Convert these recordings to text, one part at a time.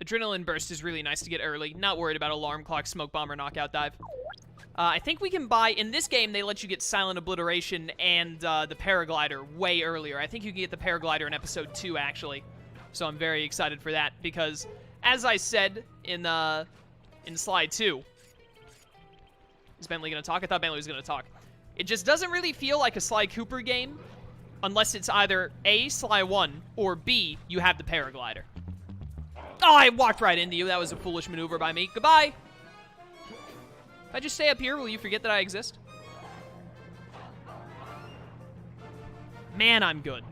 Adrenaline Burst is really nice to get early. Not worried about Alarm Clock, Smoke Bomb, or Knockout Dive. I think we can buy... In this game, they let you get Silent Obliteration and the Paraglider way earlier. I think you can get the Paraglider in Episode 2, actually. So I'm very excited for that, because, as I said in Sly 2... Is Bentley going to talk? I thought Bentley was going to talk. It just doesn't really feel like a Sly Cooper game, unless it's either A, Sly 1, or B, you have the Paraglider. Oh, I walked right into you. That was a foolish maneuver by me. Goodbye! If I just stay up here, will you forget that I exist? Man, I'm good.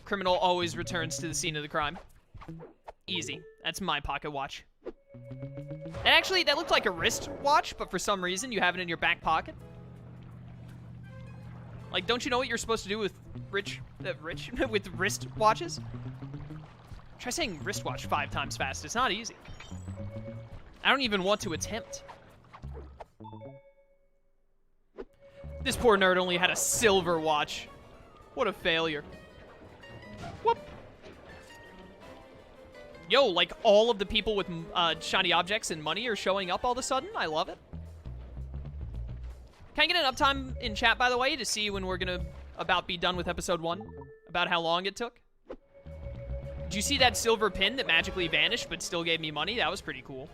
Criminal always returns to the scene of the crime. Easy. That's my pocket watch. And actually, that looked like a wrist watch, but for some reason, you have it in your back pocket. Like, don't you know what you're supposed to do with with wrist watches? Try saying wristwatch 5 times fast. It's not easy. I don't even want to attempt. This poor nerd only had a silver watch. What a failure. Whoop. Yo, like all of the people with shiny objects and money are showing up all of a sudden. I love it. Can I get an uptime in chat, by the way, to see when we're gonna about be done with episode 1? About how long it took? Did you see that silver pin that magically vanished but still gave me money? That was pretty cool.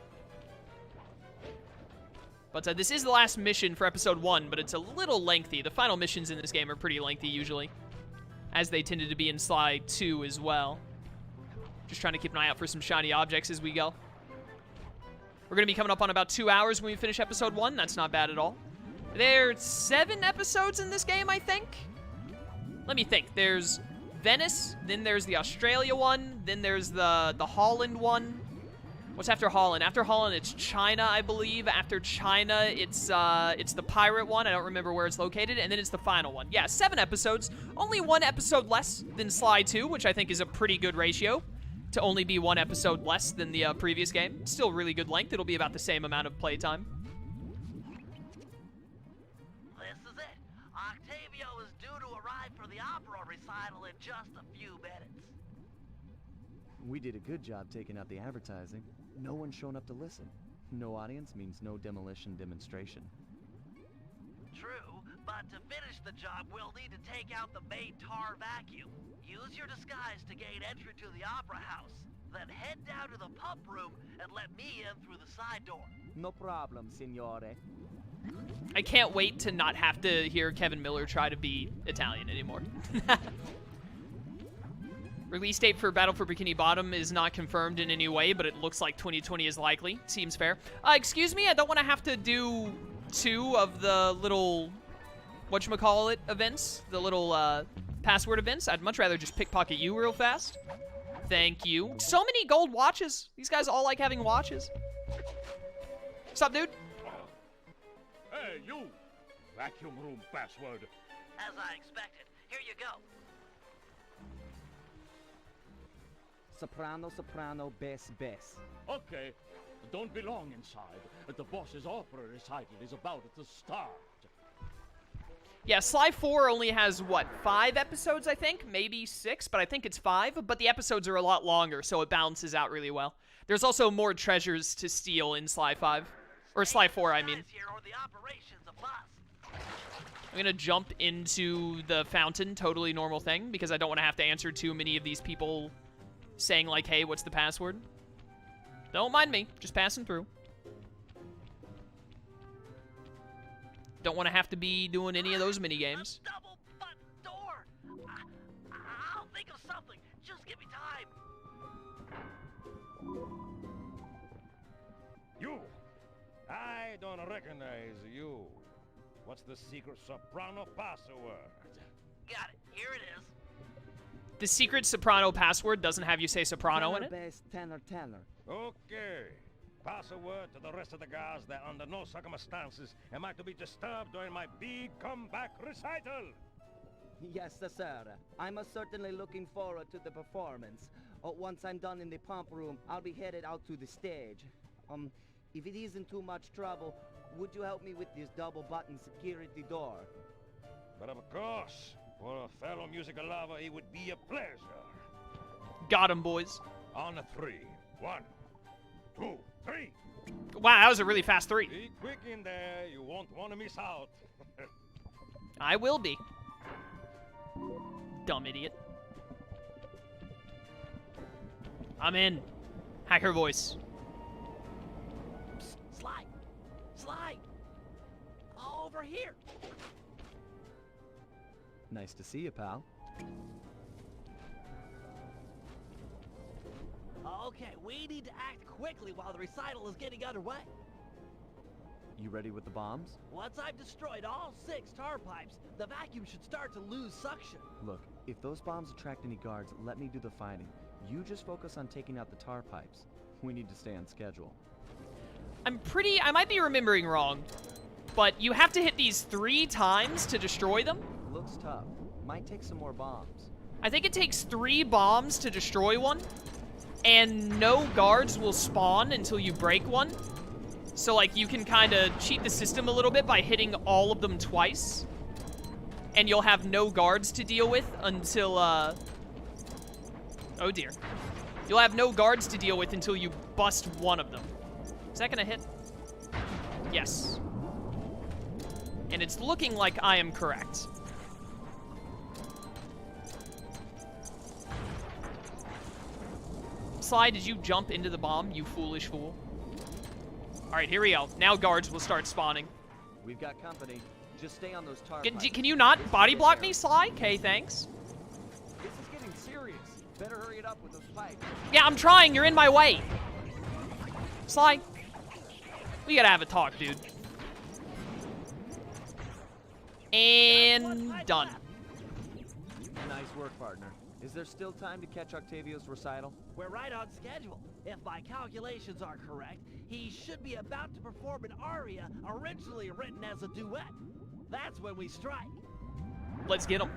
But this is the last mission for episode 1, but it's a little lengthy. The final missions in this game are pretty lengthy usually, as they tended to be in Sly 2 as well. Just trying to keep an eye out for some shiny objects as we go. We're going to be coming up on about 2 hours when we finish episode 1. That's not bad at all. There's 7 episodes in this game, I think. Let me think. There's Venice, then there's the Australia one, then there's the Holland one. What's after Holland? After Holland, it's China, I believe. After China, it's the pirate one. I don't remember where it's located. And then it's the final one. Yeah, 7 episodes. Only 1 episode less than Sly 2, which I think is a pretty good ratio to only be 1 episode less than the previous game. Still really good length. It'll be about the same amount of playtime. This is it. Octavio is due to arrive for the opera recital in just a few minutes. We did a good job taking out the advertising. No one's shown up to listen. No audience means no demolition demonstration. True, but to finish the job, we'll need to take out the main tar vacuum. Use your disguise to gain entry to the opera house. Then head down to the pump room and let me in through the side door. No problem, signore. I can't wait to not have to hear Kevin Miller try to be Italian anymore. Release date for Battle for Bikini Bottom is not confirmed in any way, but it looks like 2020 is likely. Seems fair. Excuse me, I don't want to have to do 2 of the little, whatchamacallit events, the little password events. I'd much rather just pickpocket you real fast. Thank you. So many gold watches. These guys all like having watches. What's up, dude? Hey, you! Vacuum room password. As I expected. Here you go. Soprano, soprano, bass, bass. Okay, don't be long inside. The boss's opera recital is about to start. Yeah, Sly 4 only has, what, 5 episodes, I think? Maybe 6, but I think it's 5. But the episodes are a lot longer, so it balances out really well. There's also more treasures to steal in Sly 5. Or Sly 4, I mean. I'm gonna jump into the fountain, totally normal thing, because I don't want to have to answer too many of these people saying, like, hey, what's the password? Don't mind me, just passing through. Don't want to have to be doing any of those mini games. Double button door. I'll think of something. Just give me time. You! I don't recognize you. What's the secret soprano password? Got it. Here it is. The secret soprano password doesn't have you say soprano in it? Bass, tenor, tenor. Okay. Pass a word to the rest of the guys that under no circumstances am I to be disturbed during my big comeback recital. Yes, sir. I'm certainly looking forward to the performance. Once I'm done in the pump room, I'll be headed out to the stage. If it isn't too much trouble, would you help me with this double-button security door? But of course, for a fellow musical lover, it would be a pleasure. Got him, boys. On a 3. 1, 2, 3. Wow, that was a really fast 3. Be quick in there. You won't want to miss out. I will be. Dumb idiot. I'm in. Hacker voice. Psst, Sly! Sly! Over here! Nice to see you, pal. Okay, we need to act quickly while the recital is getting underway. You ready with the bombs? Once I've destroyed all 6 tar pipes, the vacuum should start to lose suction. Look, if those bombs attract any guards, let me do the fighting. You just focus on taking out the tar pipes. We need to stay on schedule. I might be remembering wrong, but you have to hit these 3 times to destroy them? Looks tough. Might take some more bombs. I think it takes 3 bombs to destroy one, and no guards will spawn until you break one. So, like, you can kind of cheat the system a little bit by hitting all of them twice, and you'll have no guards to deal with until, oh dear. You'll have no guards to deal with until you bust one of them. Is that gonna hit? Yes. And it's looking like I am correct. Sly, did you jump into the bomb, you foolish fool? Alright, here we go. Now guards will start spawning. We've got company. Just stay on those tar pipes. Can you not body block me, Sly? Okay, thanks. This is getting serious. Better hurry it up with those pipes. Yeah, I'm trying. You're in my way. Sly, we gotta have a talk, dude. And done. Nice work, partner. Is there still time to catch Octavio's recital? We're right on schedule. If my calculations are correct, he should be about to perform an aria originally written as a duet. That's when we strike. Let's get him.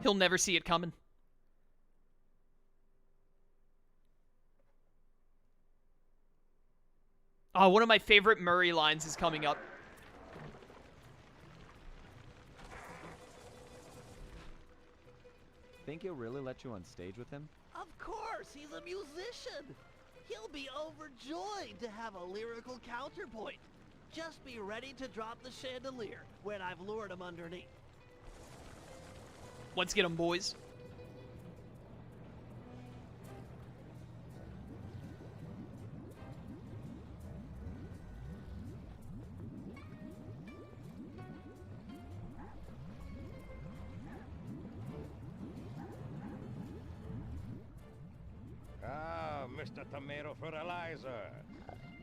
He'll never see it coming. Oh, one of my favorite Murray lines is coming up. Think he'll really let you on stage with him? Of course, he's a musician. He'll be overjoyed to have a lyrical counterpoint. Just be ready to drop the chandelier when I've lured him underneath. Let's get him, boys. Mr. Tomato Fertilizer.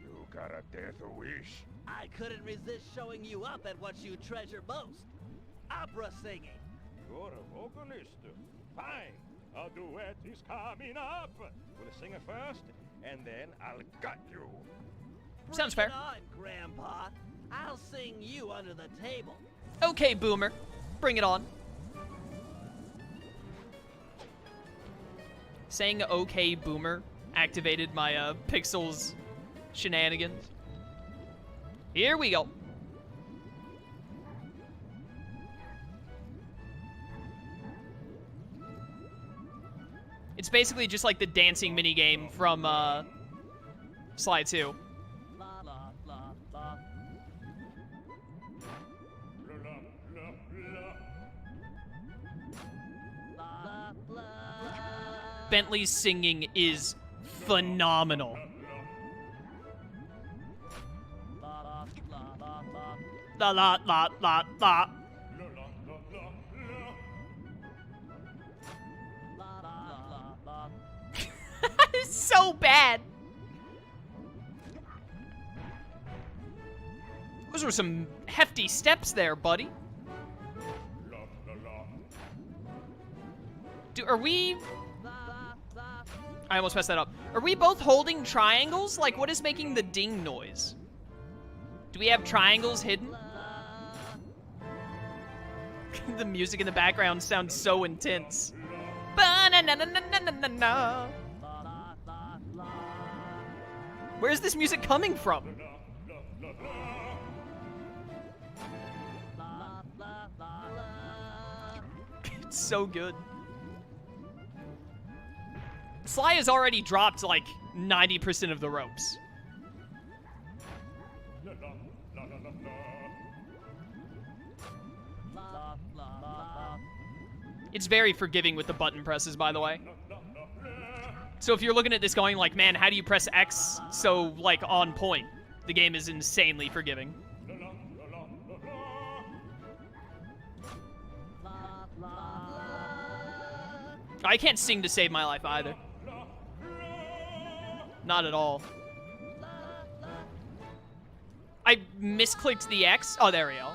You got a death wish. I couldn't resist showing you up at what you treasure most. Opera singing. You're a vocalist. Fine. A duet is coming up. We'll sing it first, and then I'll gut you. Sounds Bring fair. it on, Grandpa. I'll sing you under the table. Okay, Boomer. Bring it on. Saying okay, Boomer activated my Pixels shenanigans. Here we go. It's basically just like the dancing minigame from Sly 2. La la la la. La la. Bentley's singing is phenomenal. La la la la la. It's so bad. Those were some hefty steps there, buddy. Are we... I almost messed that up. Are we both holding triangles? Like, what is making the ding noise? Do we have triangles hidden? The music in the background sounds so intense. Ba-na-na-na-na-na-na-na. Where's this music coming from? It's so good. Sly has already dropped, like, 90% of the ropes. It's very forgiving with the button presses, by the way. So if you're looking at this going like, man, how do you press X so, like, on point? The game is insanely forgiving. I can't sing to save my life either. Not at all. I misclicked the X. Oh, there we go.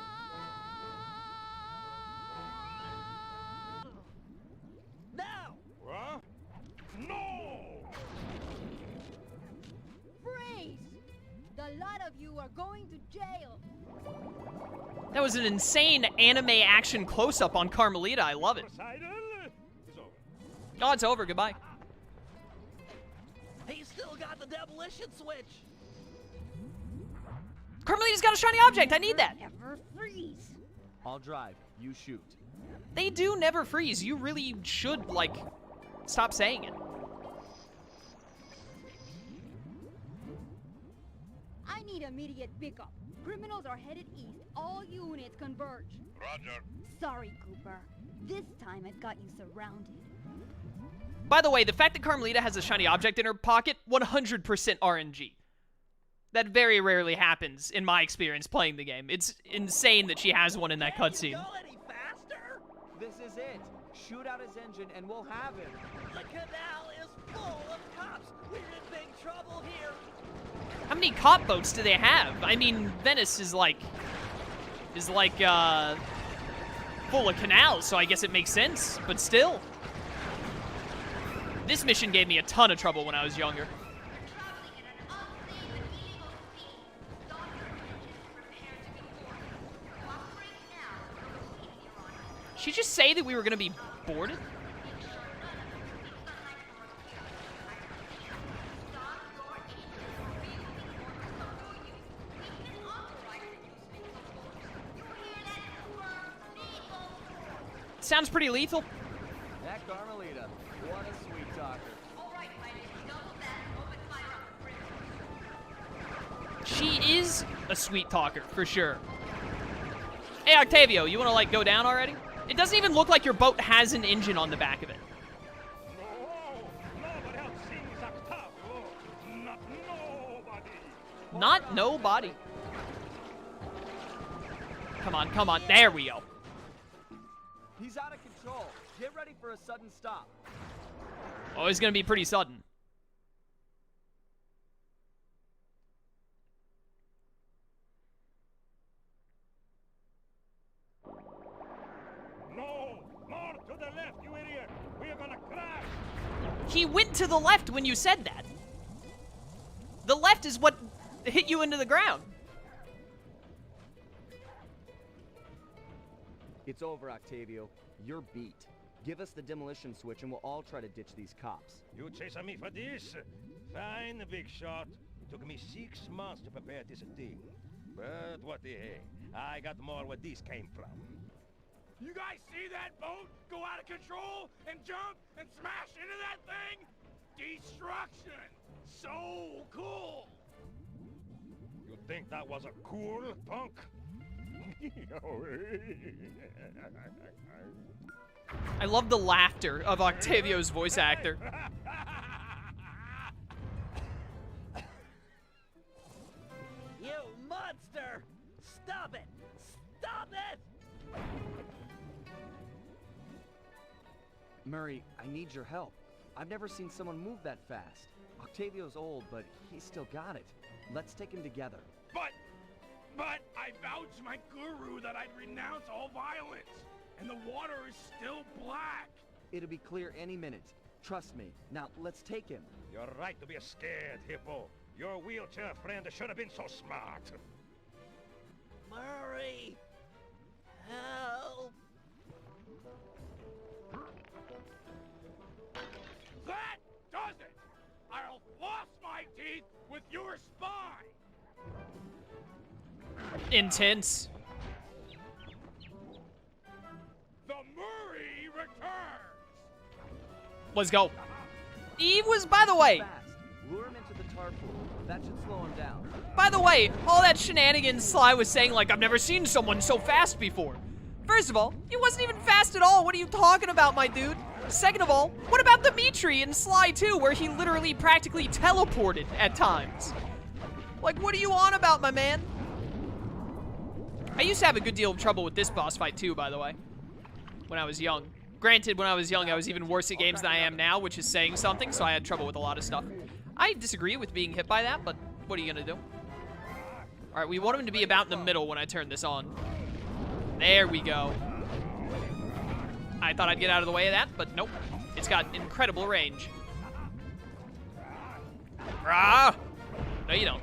Going to jail. That was an insane anime action close-up on Carmelita. I love it. Oh, it's over. Goodbye. He's still got the demolition switch. Carmelita's got a shiny object. I need that. Never freeze. I'll drive. You shoot. They do never freeze. You really should, like, stop saying it. I need immediate pickup. Criminals are headed east. All units converge. Roger. Sorry, Cooper. This time I've got you surrounded. By the way, the fact that Carmelita has a shiny object in her pocket, 100% RNG. That very rarely happens in my experience playing the game. It's insane that she has one in that cutscene. Can't you go any faster? This is it. Shoot out his engine and we'll have him. The canal is full of cops. We're in big trouble here. How many cop boats do they have? I mean, Venice is like full of canals, so I guess it makes sense, but still. This mission gave me a ton of trouble when I was younger. Did she just say that we were gonna be boarded? Sounds pretty lethal. That Carmelita, what a sweet talker. She is a sweet talker, for sure. Hey, Octavio, you want to, like, go down already? It doesn't even look like your boat has an engine on the back of it. Nobody else sees Octavio. Not nobody. Not nobody. Come on, come on. There we go. He's out of control. Get ready for a sudden stop. Oh, it's going to be pretty sudden. No, more to the left, you idiot. We're gonna crash. He went to the left when you said that. The left is what hit you into the ground. It's over, Octavio. You're beat. Give us the demolition switch and we'll all try to ditch these cops. You chasing me for this? Fine, big shot. It took me 6 months to prepare this thing. But what the heck? I got more where this came from. You guys see that boat go out of control and jump and smash into that thing? Destruction! So cool! You think that was a cool, punk? I love the laughter of Octavio's voice actor. You monster! Stop it! Stop it! Murray, I need your help. I've never seen someone move that fast. Octavio's old, but he's still got it. Let's take him together. But I vowed to my guru that I'd renounce all violence, and the water is still black. It'll be clear any minute. Trust me. Now, let's take him. You're right to be scared, Hippo. Your wheelchair friend should have been so smart. Murray! Help! That does it! I'll floss my teeth with your spine! Intense. The Murray returns! Let's go. He was, by the way, Fast. Lure him into the tar pool. That should slow him down. all that shenanigans Sly was saying, like, I've never seen someone so fast before. First of all, he wasn't even fast at all. What are you talking about, my dude? Second of all, what about Dimitri in Sly 2, where he literally practically teleported at times? Like, what are you on about, my man? I used to have a good deal of trouble with this boss fight, too, by the way, when I was young. Granted, when I was young, I was even worse at games than I am now, which is saying something, so I had trouble with a lot of stuff. I disagree with being hit by that, but what are you gonna do? All right, we want him to be about in the middle when I turn this on. There we go. I thought I'd get out of the way of that, but nope. It's got incredible range. Ah! No, you don't.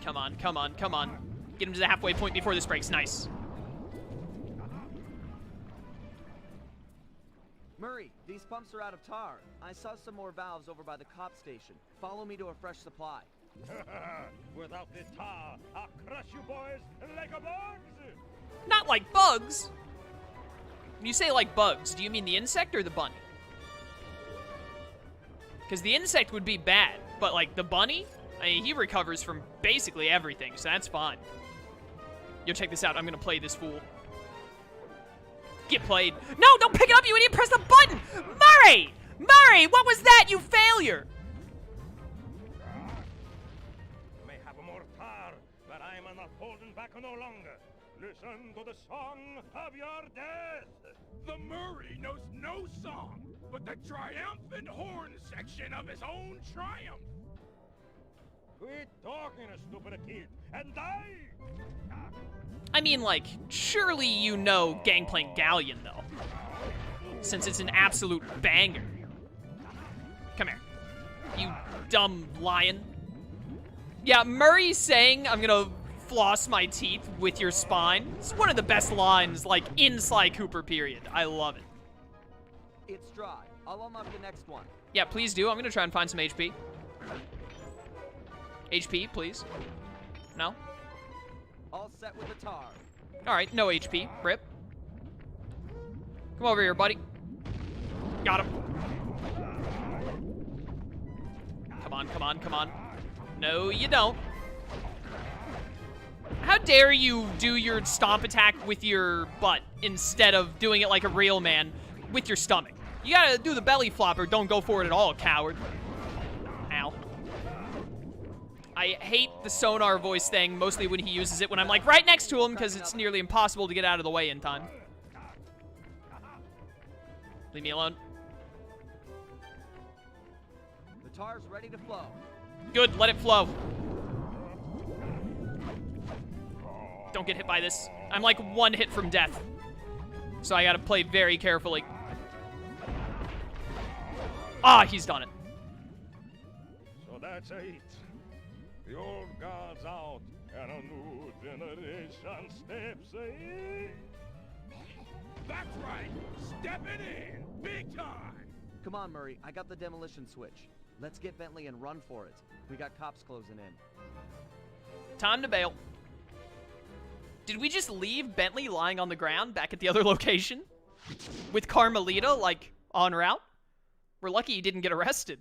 Come on, come on, come on. Get him to the halfway point before this breaks. Nice. Murray, these pumps are out of tar. I saw some more valves over by the cop station. Follow me to a fresh supply. Without the tar, I'll crush you boys like a bugs. Not like bugs. When you say like bugs, do you mean the insect or the bunny? Because the insect would be bad, but like the bunny, I mean, he recovers from basically everything, so that's fine. Yo, check this out. I'm gonna play this fool. Get played. No, don't pick it up, you idiot. Press the button. Murray! Murray, what was that, you failure? May have more tar, but I am not holding back no longer. Listen to the song of your death. The Murray knows no song, but the triumphant horn section of his own triumph. Quit talking, stupid kid, and die! I mean, like, surely you know Gangplank Galleon, though. Since it's an absolute banger. Come here. You dumb lion. Yeah, Murray saying, I'm gonna floss my teeth with your spine. It's one of the best lines, like, in Sly Cooper, period. I love it. It's dry. I'll unlock the next one. Yeah, please do. I'm gonna try and find some HP. HP, please. No? All set with the tar. Alright, no HP. Rip. Come over here, buddy. Got him. Come on, come on, come on. No, you don't. How dare you do your stomp attack with your butt instead of doing it like a real man with your stomach? You gotta do the belly flopper. Don't go for it at all, coward. Ow. I hate the sonar voice thing, mostly when he uses it when I'm like right next to him because it's nearly impossible to get out of the way in time. Leave me alone. The tar's ready to flow. Good, let it flow. Don't get hit by this. I'm like one hit from death. So I gotta play very carefully. Ah, he's done it. So that's it. The old guard's out, and a new generation steps in. That's right, stepping in, big time. Come on, Murray. I got the demolition switch. Let's get Bentley and run for it. We got cops closing in. Time to bail. Did we just leave Bentley lying on the ground back at the other location? With Carmelita, like, en route? We're lucky he didn't get arrested.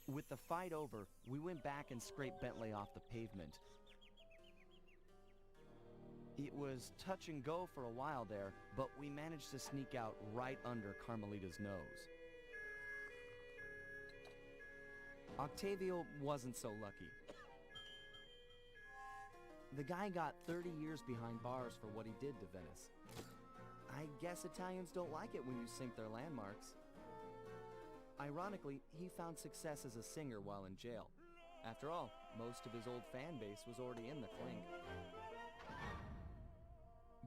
With the fight over, we went back and scraped Bentley off the pavement. It was touch and go for a while there, but we managed to sneak out right under Carmelita's nose. Octavio wasn't so lucky. The guy got 30 years behind bars for what he did to Venice. I guess Italians don't like it when you sink their landmarks. Ironically, he found success as a singer while in jail. After all, most of his old fan base was already in the clink.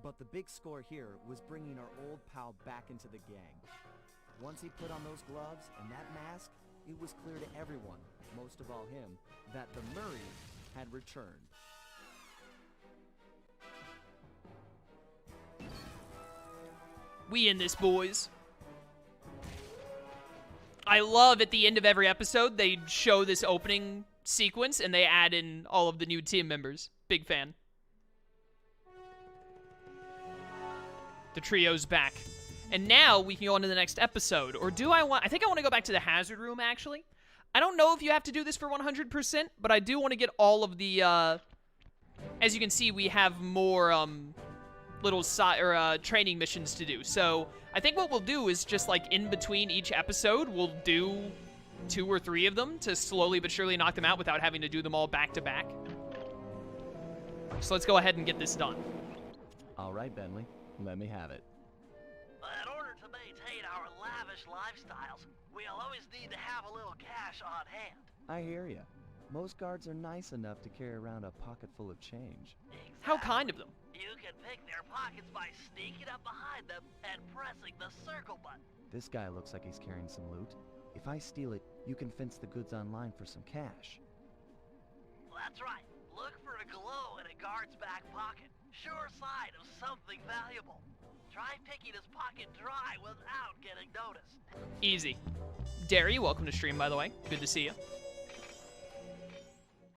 But the big score here was bringing our old pal back into the gang. Once he put on those gloves and that mask, it was clear to everyone, most of all him, that the Murrays had returned. We in this, boys. I love at the end of every episode, they show this opening sequence and they add in all of the new team members. Big fan. The trio's back. And now we can go on to the next episode. Or do I want... I think I want to go back to the hazard room, actually. I don't know if you have to do this for 100%, but I do want to get all of the... As you can see, we have more little training missions to do. So I think what we'll do is just, like, in between each episode, we'll do 2 or 3 of them to slowly but surely knock them out without having to do them all back-to-back. So let's go ahead and get this done. All right, Bentley. Let me have it. In order to maintain our lavish lifestyles, we'll always need to have a little cash on hand. I hear ya. Most guards are nice enough to carry around a pocket full of change. Exactly. How kind of them. You can pick their pockets by sneaking up behind them and pressing the circle button. This guy looks like he's carrying some loot. If I steal it, you can fence the goods online for some cash. That's right. Look for a glow in a guard's back pocket. Sure sign of something valuable. Try picking his pocket dry without getting noticed. Easy. Derry, welcome to stream, by the way. Good to see you.